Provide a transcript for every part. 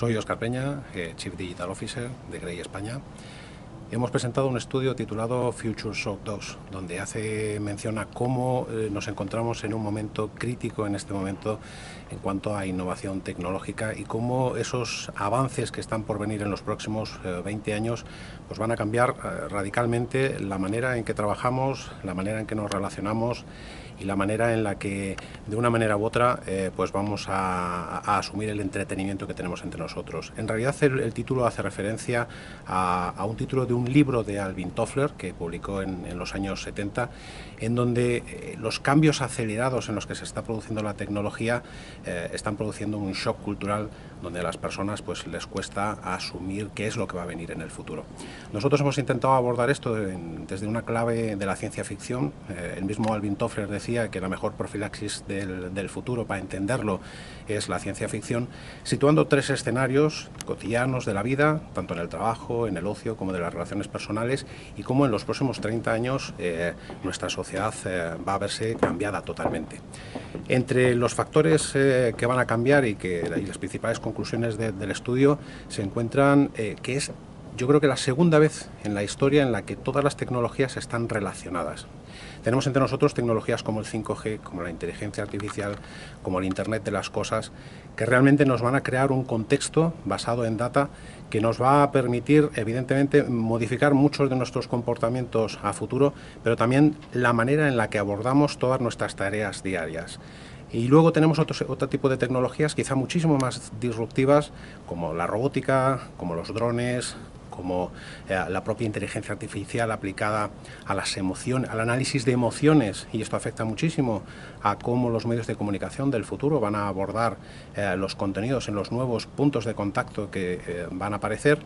Soy Óscar Peña, Chief Digital Officer de Grey España. Hemos presentado un estudio titulado Future Shock 2, donde hace mención a cómo nos encontramos en un momento crítico en este momento en cuanto a innovación tecnológica y cómo esos avances que están por venir en los próximos 20 años pues van a cambiar radicalmente la manera en que trabajamos, la manera en que nos relacionamos y la manera en la que, de una manera u otra, pues vamos a asumir el entretenimiento que tenemos entre nosotros. En realidad el título hace referencia a un título de un libro de Alvin Toffler que publicó en los años 70, en donde los cambios acelerados en los que se está produciendo la tecnología están produciendo un shock cultural donde a las personas pues les cuesta asumir qué es lo que va a venir en el futuro. Nosotros hemos intentado abordar esto desde una clave de la ciencia ficción. El mismo Alvin Toffler decía que la mejor profilaxis del futuro para entenderlo es la ciencia ficción, situando tres escenarios cotidianos de la vida, tanto en el trabajo, en el ocio, como de las relaciones personales, y cómo en los próximos 30 años nuestra sociedad va a verse cambiada totalmente. Entre los factores que van a cambiar y las principales conclusiones del estudio se encuentran que es, yo creo que la segunda vez en la historia en la que todas las tecnologías están relacionadas. Tenemos entre nosotros tecnologías como el 5G, como la inteligencia artificial, como el Internet de las cosas, que realmente nos van a crear un contexto basado en data que nos va a permitir, evidentemente, modificar muchos de nuestros comportamientos a futuro, pero también la manera en la que abordamos todas nuestras tareas diarias. Y luego tenemos otro tipo de tecnologías quizá muchísimo más disruptivas, como la robótica, como los drones, como la propia inteligencia artificial aplicada a las emociones, al análisis de emociones, y esto afecta muchísimo a cómo los medios de comunicación del futuro van a abordar los contenidos en los nuevos puntos de contacto que van a aparecer.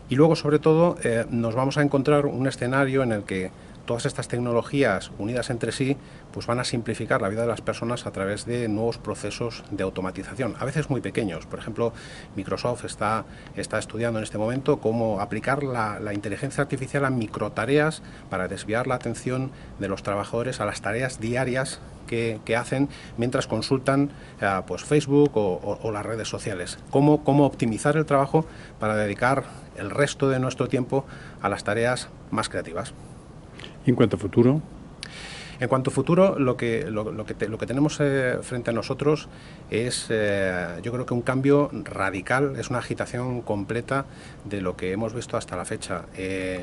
Y luego, sobre todo, nos vamos a encontrar un escenario en el que todas estas tecnologías unidas entre sí pues van a simplificar la vida de las personas a través de nuevos procesos de automatización, a veces muy pequeños. Por ejemplo, Microsoft está estudiando en este momento cómo aplicar la inteligencia artificial a microtareas para desviar la atención de los trabajadores a las tareas diarias que hacen mientras consultan pues Facebook o las redes sociales. Cómo optimizar el trabajo para dedicar el resto de nuestro tiempo a las tareas más creativas. ¿Y en cuanto a futuro? En cuanto a futuro, lo que tenemos frente a nosotros es, yo creo que un cambio radical, es una agitación completa de lo que hemos visto hasta la fecha.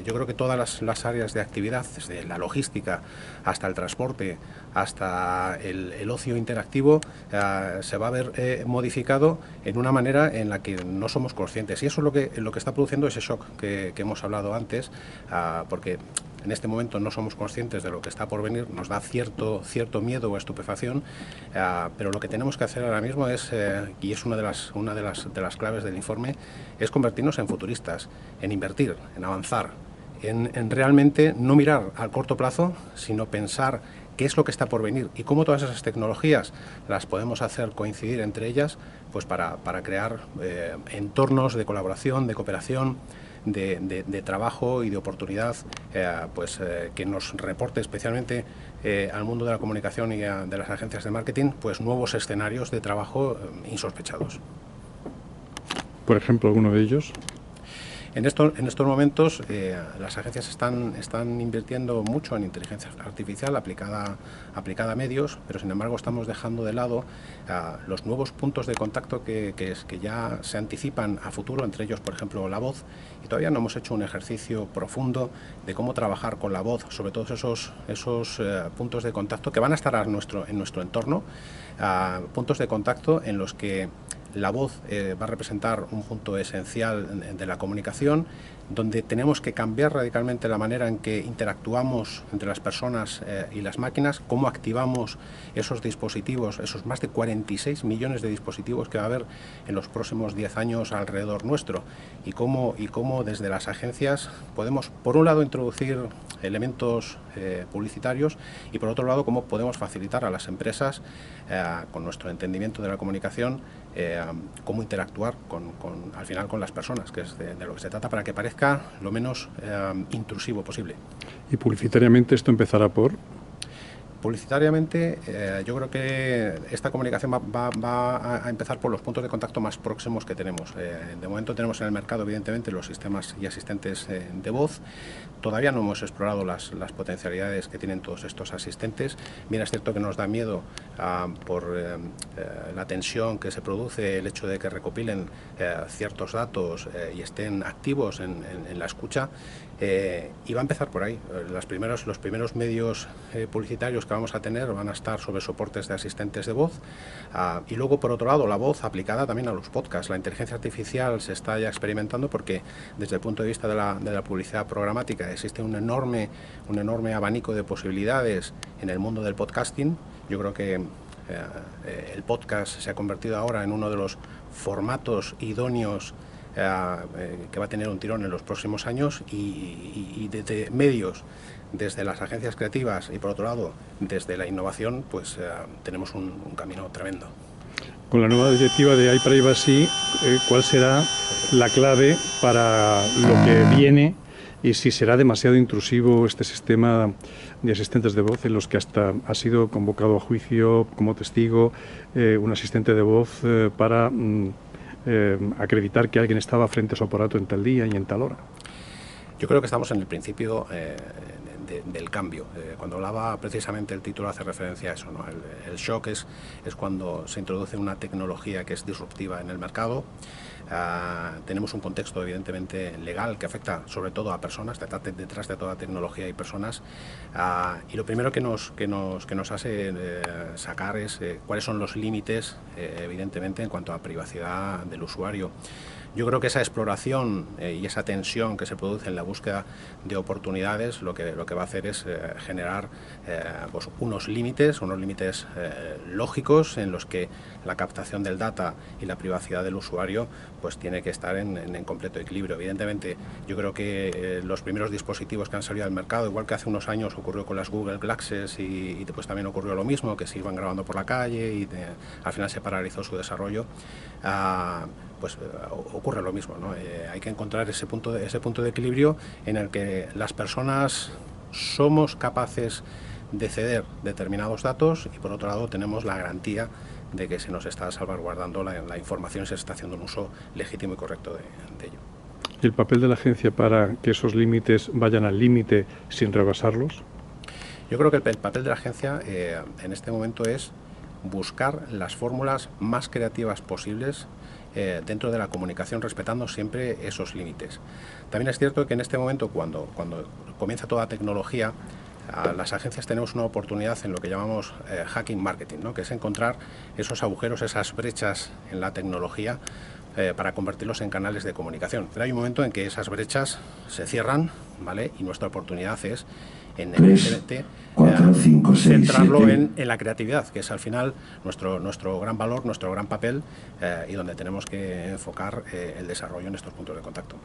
Yo creo que todas las áreas de actividad, desde la logística hasta el transporte, hasta el ocio interactivo, se va a ver modificado en una manera en la que no somos conscientes. Y eso es lo que está produciendo ese shock que hemos hablado antes, porque en este momento no somos conscientes de lo que está por venir, nos da cierto miedo o estupefacción, pero lo que tenemos que hacer ahora mismo es, y es una de las claves del informe, es convertirnos en futuristas, en invertir, en avanzar, en realmente no mirar al corto plazo, sino pensar qué es lo que está por venir y cómo todas esas tecnologías las podemos hacer coincidir entre ellas pues para crear entornos de colaboración, de cooperación, de trabajo y de oportunidad que nos reporte especialmente al mundo de la comunicación y de las agencias de marketing pues nuevos escenarios de trabajo insospechados. Por ejemplo, ¿alguno de ellos? En estos momentos las agencias están invirtiendo mucho en inteligencia artificial aplicada a medios, pero sin embargo estamos dejando de lado los nuevos puntos de contacto que ya se anticipan a futuro, entre ellos, por ejemplo, la voz, y todavía no hemos hecho un ejercicio profundo de cómo trabajar con la voz, sobre todos esos puntos de contacto que van a estar en nuestro entorno, puntos de contacto en los que la voz va a representar un punto esencial de la comunicación, donde tenemos que cambiar radicalmente la manera en que interactuamos entre las personas y las máquinas, cómo activamos esos dispositivos, esos más de 46 millones de dispositivos que va a haber en los próximos 10 años alrededor nuestro, y cómo desde las agencias podemos, por un lado, introducir elementos publicitarios y, por otro lado, cómo podemos facilitar a las empresas, con nuestro entendimiento de la comunicación, cómo interactuar al final con las personas, que es de lo que se trata, para que parezca lo menos intrusivo posible. ¿Y publicitariamente esto empezará por? Publicitariamente, yo creo que esta comunicación va a empezar por los puntos de contacto más próximos que tenemos. De momento tenemos en el mercado, evidentemente, los sistemas y asistentes de voz. Todavía no hemos explorado las potencialidades que tienen todos estos asistentes. Bien, es cierto que nos da miedo por la tensión que se produce, el hecho de que recopilen ciertos datos y estén activos en la escucha. Y va a empezar por ahí. Los primeros medios publicitarios que vamos a tener van a estar sobre soportes de asistentes de voz, y luego, por otro lado, la voz aplicada también a los podcasts. La inteligencia artificial se está ya experimentando porque desde el punto de vista de la publicidad programática existe un enorme abanico de posibilidades en el mundo del podcasting. Yo creo que el podcast se ha convertido ahora en uno de los formatos idóneos que va a tener un tirón en los próximos años, y desde medios, desde las agencias creativas y, por otro lado, desde la innovación, pues tenemos un camino tremendo. Con la nueva directiva de iPrivacy, ¿cuál será la clave para lo que viene y si será demasiado intrusivo este sistema de asistentes de voz en los que hasta ha sido convocado a juicio como testigo un asistente de voz para acreditar que alguien estaba frente a su aparato en tal día y en tal hora? Yo creo que estamos en el principio del cambio. Cuando hablaba, precisamente el título hace referencia a eso, ¿no? El shock es cuando se introduce una tecnología que es disruptiva en el mercado. Tenemos un contexto evidentemente legal que afecta sobre todo a personas. Detrás de toda tecnología hay personas, y lo primero que nos hace sacar es cuáles son los límites, evidentemente, en cuanto a privacidad del usuario. Yo creo que esa exploración y esa tensión que se produce en la búsqueda de oportunidades lo que va a hacer es generar pues unos límites lógicos en los que la captación del data y la privacidad del usuario pues tiene que estar en completo equilibrio. Evidentemente, yo creo que los primeros dispositivos que han salido al mercado, igual que hace unos años ocurrió con las Google Glasses y después también ocurrió lo mismo, que se iban grabando por la calle y al final se paralizó su desarrollo, pues ocurre lo mismo, ¿no? Hay que encontrar ese punto de equilibrio en el que las personas somos capaces de ceder determinados datos y, por otro lado, tenemos la garantía de que se nos está salvaguardando la información y se está haciendo un uso legítimo y correcto de ello. ¿Y el papel de la agencia para que esos límites vayan al límite sin rebasarlos? Yo creo que el papel de la agencia en este momento es buscar las fórmulas más creativas posibles dentro de la comunicación, respetando siempre esos límites. También es cierto que en este momento, cuando comienza toda tecnología, las agencias tenemos una oportunidad en lo que llamamos hacking marketing, ¿no? Que es encontrar esos agujeros, esas brechas en la tecnología para convertirlos en canales de comunicación. Pero hay un momento en que esas brechas se cierran, ¿vale? Y nuestra oportunidad es centrarlo en la creatividad, que es al final nuestro gran valor, nuestro gran papel, y donde tenemos que enfocar el desarrollo en estos puntos de contacto.